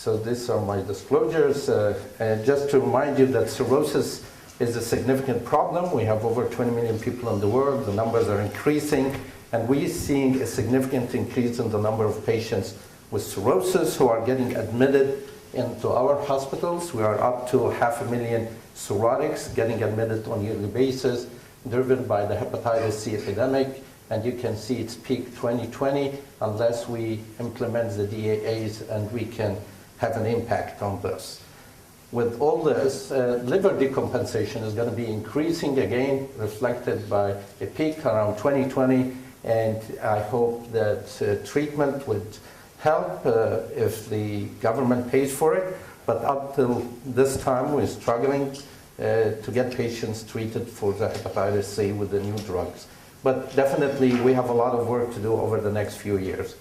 So these are my disclosures. And just to remind you that cirrhosis is a significant problem. We have over 20 million people in the world. The numbers are increasing. And we're seeing a significant increase in the number of patients with cirrhosis who are getting admitted into our hospitals. We are up to 500,000 cirrhotics getting admitted on a yearly basis, driven by the hepatitis C epidemic. And you can see it's peak 2020 unless we implement the DAAs and we can have an impact on this. With all this, liver decompensation is going to be increasing again, reflected by a peak around 2020. And I hope that treatment would help if the government pays for it. But up till this time, we're struggling to get patients treated for the hepatitis C with the new drugs. But definitely, we have a lot of work to do over the next few years.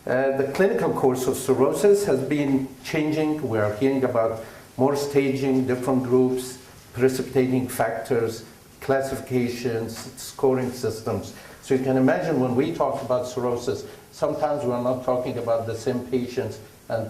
The clinical course of cirrhosis has been changing. We are hearing about more staging, different groups, precipitating factors, classifications, scoring systems. So you can imagine when we talk about cirrhosis, sometimes we're not talking about the same patients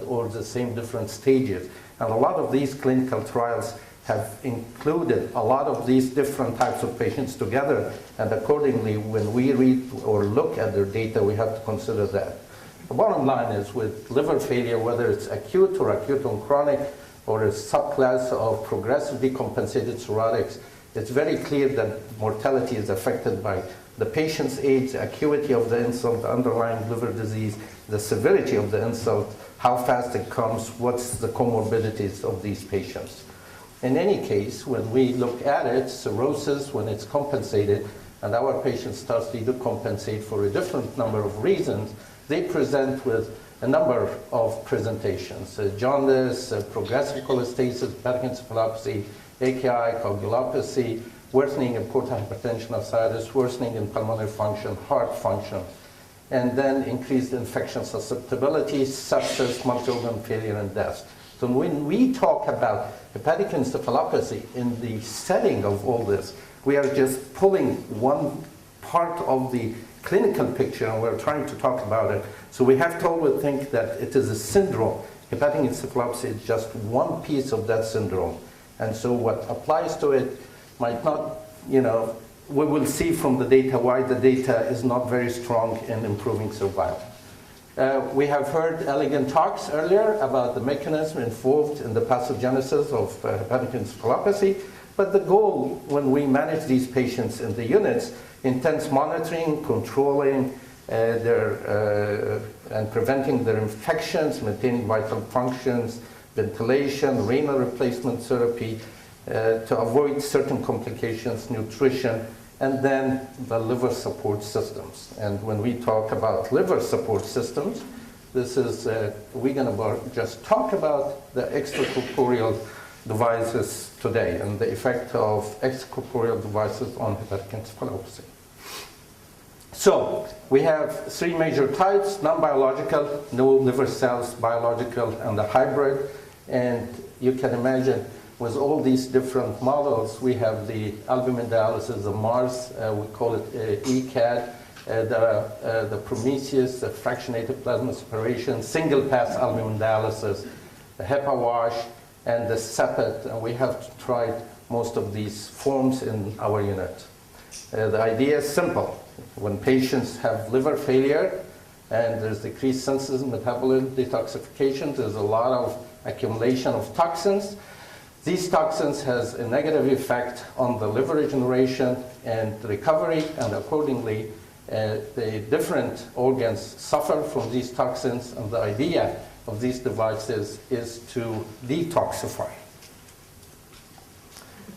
or the same different stages. And a lot of these clinical trials have included a lot of these different types of patients together. And accordingly, when we read or look at their data, we have to consider that. The bottom line is with liver failure, whether it's acute or acute on chronic, or a subclass of progressive decompensated cirrhotics, it's very clear that mortality is affected by the patient's age, the acuity of the insult, the underlying liver disease, the severity of the insult, how fast it comes, what's the comorbidities of these patients. In any case, when we look at it, cirrhosis, when it's compensated, and our patient starts to decompensate for a different number of reasons, they present with a number of presentations. Jaundice, progressive cholestasis, hepatic encephalopathy, AKI, coagulopathy, worsening in portal hypertension, ascites, worsening in pulmonary function, heart function, and then increased infection susceptibility, sepsis, multi-organ failure, and death. So when we talk about hepatic encephalopathy in the setting of all this, we are just pulling one part of the clinical picture and we're trying to talk about it. So we have to always think that it is a syndrome. Hepatic encephalopathy is just one piece of that syndrome. And so what applies to it might not, we will see from the data why the data is not very strong in improving survival. We have heard elegant talks earlier about the mechanism involved in the pathogenesis of hepatic encephalopathy, but the goal when we manage these patients in the units, intense monitoring, controlling and preventing their infections, maintaining vital functions, ventilation, renal replacement therapy, to avoid certain complications, nutrition, and then the liver support systems. And when we talk about liver support systems, this is, we're going to just talk about the extracorporeal devices today and the effect of extracorporeal devices on hepatic encephalopathy. So we have three major types: non-biological, no liver cells, biological, and the hybrid. And you can imagine with all these different models, we have the albumin dialysis, the MARS, we call it ECAD, the Prometheus, the fractionated plasma separation, single-pass albumin dialysis, the HEPA wash, and the SEPET. And we have tried most of these forms in our unit. The idea is simple. When patients have liver failure and there's decreased synthesis, metabolism, detoxification, there's a lot of accumulation of toxins. These toxins has a negative effect on the liver regeneration and recovery, and accordingly, the different organs suffer from these toxins, and the idea of these devices is to detoxify.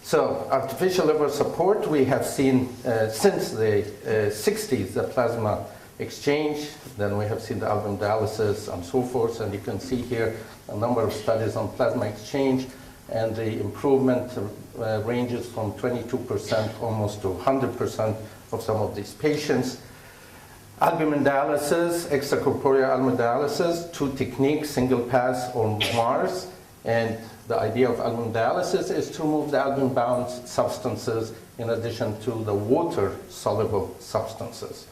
So artificial liver support, we have seen since the 60s, the plasma exchange, then we have seen the albumin dialysis and so forth, and you can see here a number of studies on plasma exchange, and the improvement ranges from 22% almost to 100% of some of these patients. Albumin dialysis, extracorporeal albumin dialysis, two techniques, single pass or MARS. And the idea of albumin dialysis is to remove the albumin-bound substances in addition to the water-soluble substances.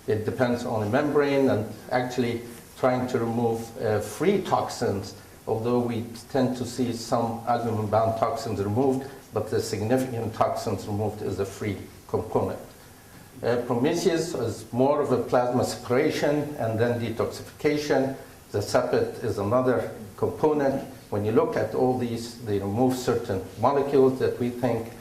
It depends on the membrane and actually trying to remove free toxins although we tend to see some albumin-bound toxins removed, but the significant toxins removed is a free component. Prometheus is more of a plasma separation and then detoxification. The sepet is another component. When you look at all these, they remove certain molecules that we think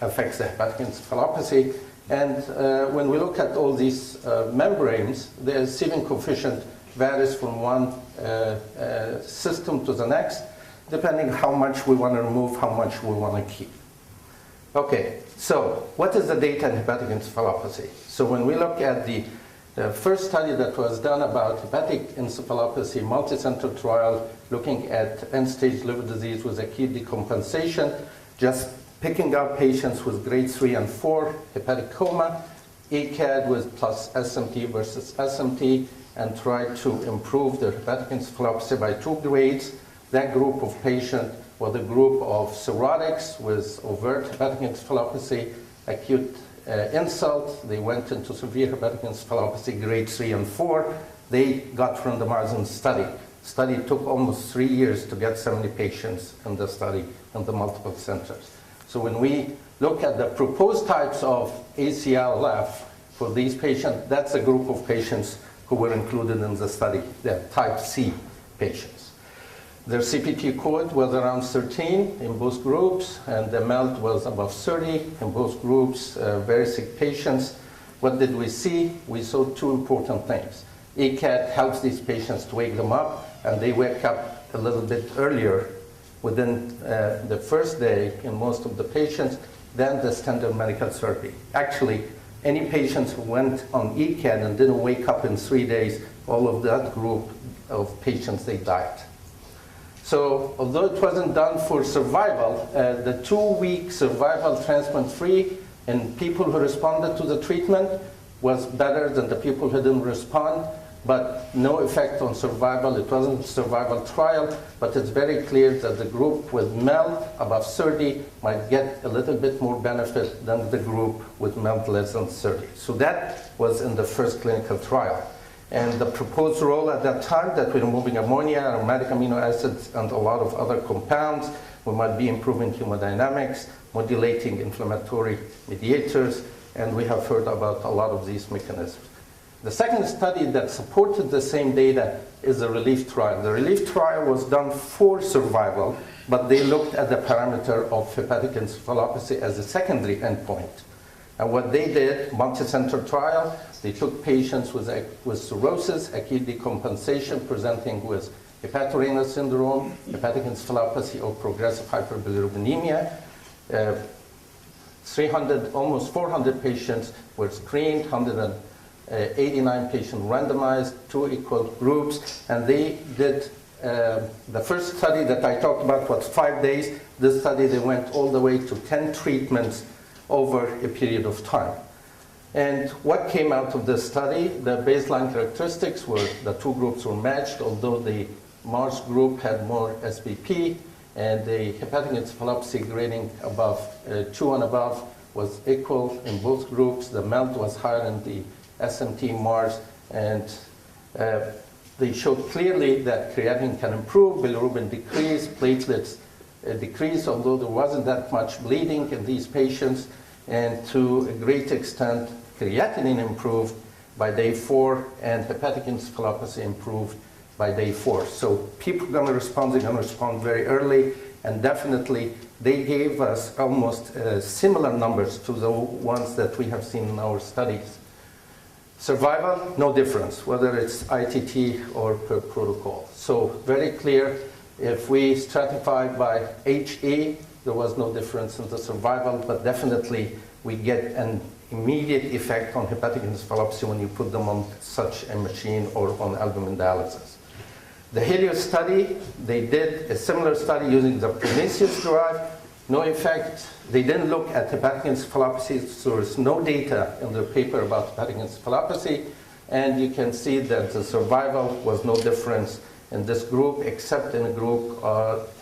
affects the hepatic encephalopathy. And when we look at all these membranes, the sieving coefficient varies from one system to the next, depending how much we want to remove, how much we want to keep. Okay, so what is the data in hepatic encephalopathy? So when we look at the first study that was done about hepatic encephalopathy, multi-center trial, looking at end-stage liver disease with acute decompensation, just picking up patients with grade 3 and 4 hepatic coma, ECAD with plus SMT versus SMT, and tried to improve their hepatic encephalopathy by 2 grades. That group of patients was a group of cirrhotics with overt hepatic encephalopathy, acute insult. They went into severe hepatic encephalopathy, grade 3 and 4. They got randomized study. Study took almost 3 years to get 70 patients in the study in the multiple centers. So when we look at the proposed types of ACLF for these patients, that's a group of patients who were included in the study, the type C patients. Their CPT code was around 13 in both groups, and the MELT was above 30 in both groups, very sick patients. What did we see? We saw 2 important things. ECAT helps these patients to wake them up, and they wake up a little bit earlier within the first day in most of the patients than the standard medical therapy. Actually, any patients who went on ECAT and didn't wake up in 3 days, all of that group of patients, they died. So although it wasn't done for survival, the 2-week survival transplant-free in people who responded to the treatment was better than the people who didn't respond, but no effect on survival. It wasn't a survival trial, but it's very clear that the group with MELT above 30 might get a little bit more benefit than the group with MELT less than 30. So that was in the first clinical trial. And the proposed role at that time that we're removing ammonia, aromatic amino acids, and a lot of other compounds, we might be improving hemodynamics, modulating inflammatory mediators, and we have heard about a lot of these mechanisms. The second study that supported the same data is the RELIEF trial. The RELIEF trial was done for survival, but they looked at the parameter of hepatic encephalopathy as a secondary endpoint. And what they did, multi-center trial, they took patients with cirrhosis, acute decompensation, presenting with hepatorenal syndrome, hepatic encephalopathy, or progressive hyperbilirubinemia. 300, almost 400 patients were screened, 189 patients randomized, 2 equal groups, and they did the first study that I talked about was 5 days. This study, they went all the way to 10 treatments over a period of time. And what came out of this study, the baseline characteristics were the 2 groups were matched, although the MARS group had more SBP, and the hepatic encephalopathy grading above 2 and above was equal in both groups. The MELT was higher in the SMT MARS, and they showed clearly that creatinine can improve, bilirubin decrease, platelets decrease, although there wasn't that much bleeding in these patients, and to a great extent, creatinine improved by day 4, and hepatic encephalopathy improved by day 4. So people are going to respond, they're going to respond very early, and definitely they gave us almost similar numbers to the ones that we have seen in our studies. Survival, no difference, whether it's ITT or per protocol. So very clear, if we stratify by HE, there was no difference in the survival, but definitely we get an immediate effect on hepatic encephalopathy when you put them on such a machine or on albumin dialysis. The Helios study, they did a similar study using the Prometheus drive, no effect. They didn't look at hepatic encephalopathy, so there's no data in their paper about hepatic encephalopathy, and you can see that the survival was no difference in this group, except in a group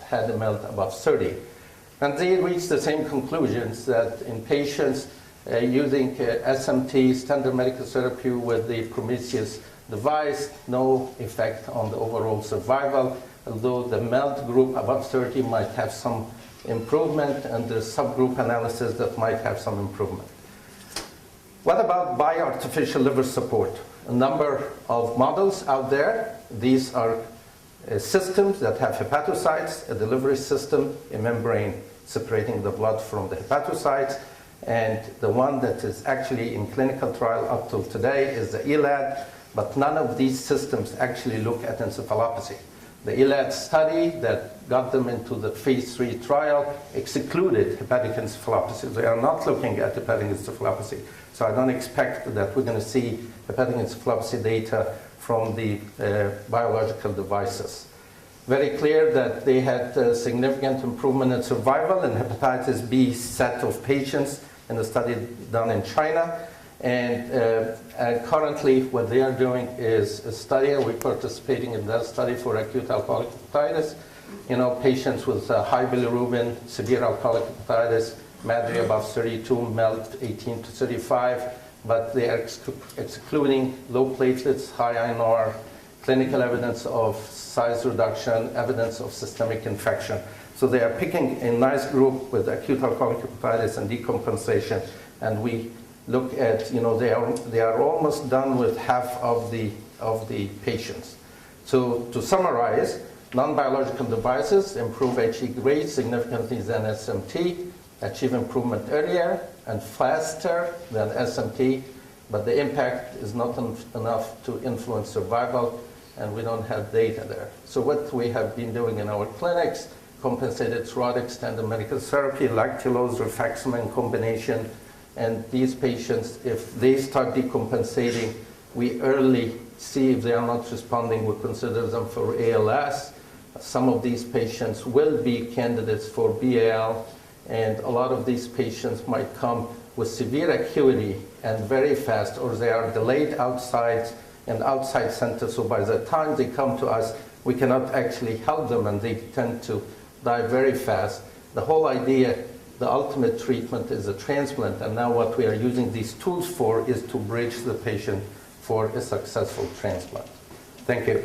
had a MELT above 30. And they reached the same conclusions that in patients using SMT, standard medical therapy with the Prometheus device, no effect on the overall survival, although the MELD group above 30 might have some improvement, and the subgroup analysis that might have some improvement. What about bioartificial liver support? A number of models out there. These are systems that have hepatocytes, a delivery system, a membrane separating the blood from the hepatocytes, and the one that is actually in clinical trial up till today is the ELAD, but none of these systems actually look at encephalopathy. The ELAD study that got them into the phase 3 trial excluded hepatic encephalopathy. They are not looking at hepatic encephalopathy. So I don't expect that we're going to see hepatic encephalopathy data from the biological devices. Very clear that they had significant improvement in survival in hepatitis B set of patients in a study done in China. And currently what they are doing is a study, we're participating in that study for acute alcoholic hepatitis. Patients with high bilirubin, severe alcoholic hepatitis, MADRI above 32, MELD 18 to 35, but they are excluding low platelets, high INR, clinical evidence of size reduction, evidence of systemic infection. So they are picking a nice group with acute alcoholic hepatitis and decompensation, and we look at, they are almost done with half of the patients. So to summarize, non-biological devices improve HE grade significantly than SMT, achieve improvement earlier and faster than SMT, but the impact is not enough to influence survival, and we don't have data there. So what we have been doing in our clinics, compensated cirrhotic standard medical therapy, lactulose, rifaximin combination, and these patients, if they start decompensating, we early see if they are not responding, we consider them for ALS. Some of these patients will be candidates for BAL, and a lot of these patients might come with severe acuity and very fast, or they are delayed outside centers, so by the time they come to us, we cannot actually help them, and they tend to die very fast. The whole idea, the ultimate treatment is a transplant, and now what we are using these tools for is to bridge the patient for a successful transplant. Thank you.